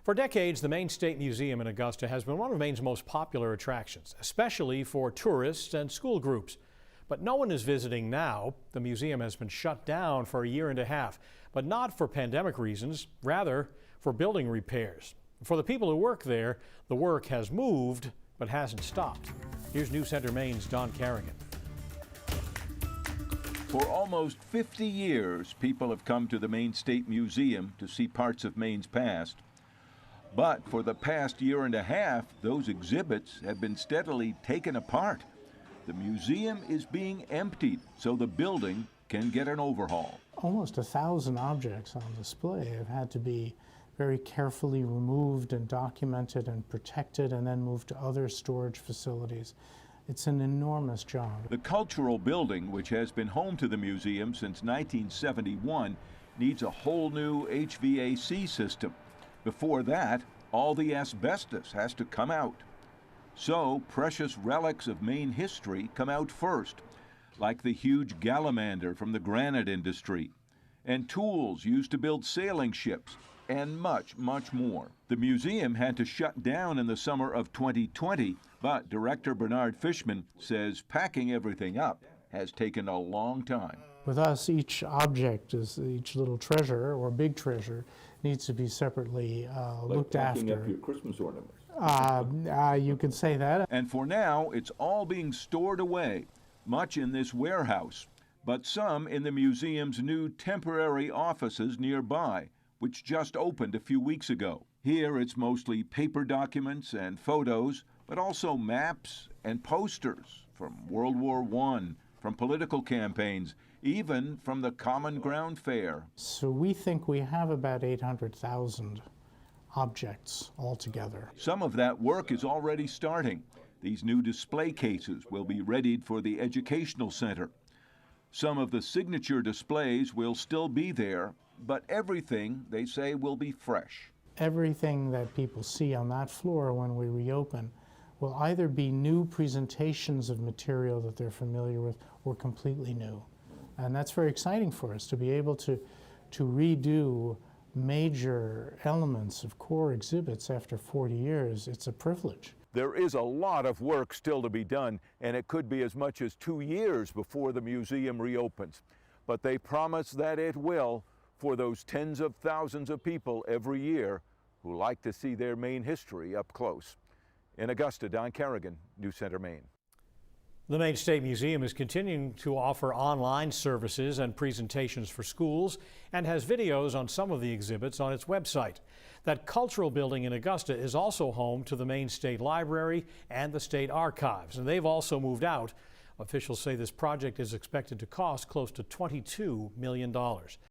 For decades, the Maine State Museum in Augusta has been one of Maine's most popular attractions, especially for tourists and school groups. But no one is visiting now. The museum has been shut down for a year and a half, but not for pandemic reasons, rather for building repairs. For the people who work there, the work has moved but hasn't stopped. Here's News Center Maine's Don Carrigan. For almost 50 years, people have come to the Maine State Museum to see parts of Maine's past. But for the past year and a half, those exhibits have been steadily taken apart. The museum is being emptied so the building can get an overhaul. Almost 1,000 objects on display have had to be very carefully removed and documented and protected and then moved to other storage facilities. It's an enormous job. The cultural building, which has been home to the museum since 1971, needs a whole new HVAC system. Before that, all the asbestos has to come out. So precious relics of Maine history come out first, like the huge gallimander from the granite industry, and tools used to build sailing ships, and much, much more. The museum had to shut down in the summer of 2020, but Director Bernard Fishman says packing everything up has taken a long time. With us, each object, each little treasure or big treasure, needs to be separately looked after. Like packing up your Christmas ornaments. You could say that. And for now, it's all being stored away, much in this warehouse, but some in the museum's new temporary offices nearby, which just opened a few weeks ago. Here it's mostly paper documents and photos, but also maps and posters from World War I, from political campaigns, even from the Common Ground Fair. So we think we have about 800,000 objects altogether. Some of that work is already starting. These new display cases will be readied for the educational center. Some of the signature displays will still be there, but everything, they say, will be fresh. Everything that people see on that floor when we reopen will either be new presentations of material that they're familiar with or completely new. And that's very exciting for us to be able to redo major elements of core exhibits after 40 years. It's a privilege. There is a lot of work still to be done, and it could be as much as 2 years before the museum reopens. But they promise that it will for those tens of thousands of people every year who like to see their Maine history up close. In Augusta, Don Carrigan, News Center, Maine. The Maine State Museum is continuing to offer online services and presentations for schools and has videos on some of the exhibits on its website. That cultural building in Augusta is also home to the Maine State Library and the State Archives, and they've also moved out. Officials say this project is expected to cost close to $22 million.